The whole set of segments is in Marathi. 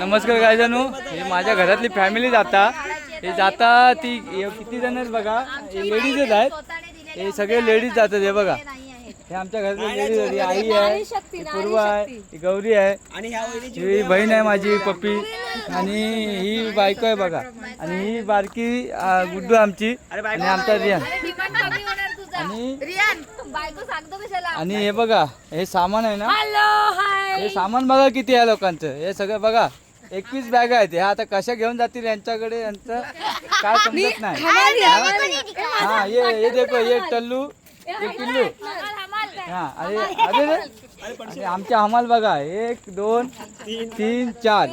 नमस्कार गायजानू, हे माझ्या घरातली फॅमिली जाता. हे जाता ती किती जण आहेत बघा, हे लेडीजच आहेत. हे सगळे लेडीज जातात. हे बघा, हे आमच्या घरातली लेडीज आहे. आई आहे, ही पूर्वा आहे, ही गौरी आहे, ही बहीण आहे माझी पप्पी, आणि ही बायको आहे बघा, आणि ही बारकी गुड्डू आमची, आणि आमचा रियान. आणि हे बघा, हे सामान आहे ना, हे सामान बघा किती आहे लोकांचं. हे सगळं बघा, 21 बॅग आहेत. हे आता कशा घेऊन जातील यांच्याकडे, यांचं काय समजत नाही. हा ये देखो, ये टल्लू, ये पिल्लू. हा अरे अरे आमच्या हमाल बघा, 1 2 3 4.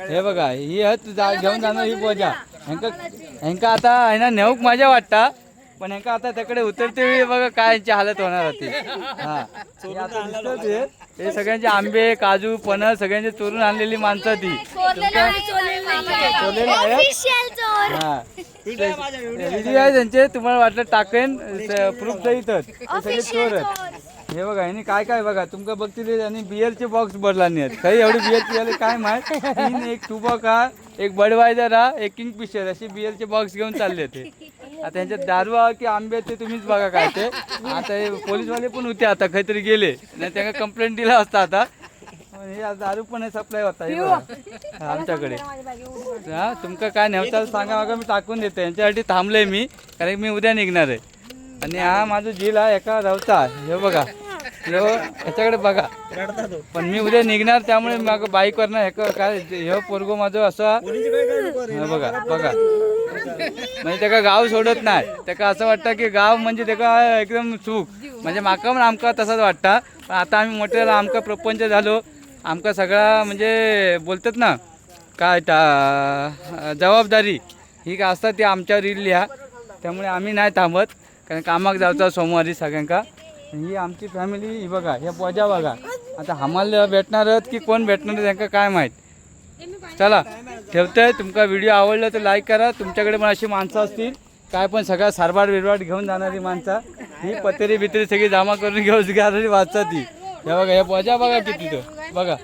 हे बघा, ही घेऊन जाणार ही बोजा. ह्यांका आता आहे ना नेऊक मजा वाटता, पण ह्यांका आता त्याकडे उतरते वेळी बघा काय यांची हालत होणार होती. हा आता दिसतच हे सगळ्यांचे आंबे, काजू, फणस सगळ्यांचे चोरून आणलेली माणसं ती. व्हिडिओ आहे त्यांचे, तुम्हाला वाटलं टाकेन प्रूफ सहितच. ते सगळे चोर आहेत. हे बघा, यांनी काय काय बघा तुमका बघतील. आणि बिअरचे बॉक्स भरला नाही काही, एवढी बिअर पियाले काय माहित. 3 एक टुबक हा, एक बडवायझर हा, एक किंगफिशर, असे बिअरचे बॉक्स घेऊन चालले ते. आता यांच्यात दारू की आंबे ते तुम्हीच बघा काय ते. आता हे पोलीसवाले पण होते, आता काहीतरी गेले नाही, त्यांना कंप्लेंट दिला असता. आता हे दारू पण हे सप्लाय होता हे बघा आमच्याकडे. हा तुमका काय नेवता सांगा बघा, मी टाकून देतो. यांच्यासाठी थांबलोय मी, कारण मी उद्या निघणार आहे. आणि हा माझा झील हा एका रवता. हे बघा, ह्याच्याकडे बघा, पण मी उद्या निघणार, त्यामुळे मग बाईकवर ना हे काय हे पोरगो माझं असा बघा बघा, म्हणजे त्याका गाव सोडत नाही. त्याका असं वाटतं की गाव म्हणजे त्याका एकदम सुख, म्हणजे माका पण आमका तसंच वाटतं. पण आता आम्ही मोठ्याला आमका प्रपंच झालो, आमका सगळा म्हणजे बोलतात ना काय जबाबदारी ही काय असतात ती आमच्यावर येईल ह्या. त्यामुळे आम्ही नाही थांबत, कारण कामाक जायचं सोमवारी सगळ्यांका. ही आमची फॅमिली. ही बघा, ह्या पोजा बघा. आता आम्हाला भेटणारच की कोण भेटणार त्यांना काय माहीत. चला ठेवतोय. तुमका व्हिडिओ आवडला तर लाईक करा. तुमच्याकडे पण अशी माणसं असतील काय पण सगळा सारबाड बिरबाड घेऊन जाणारी माणसं, ही पत्रे बित्रे सगळी जमा करून घेऊन जाणारी वाचतात ती. हे बघा, हे पोजा बघा किती तो बघा.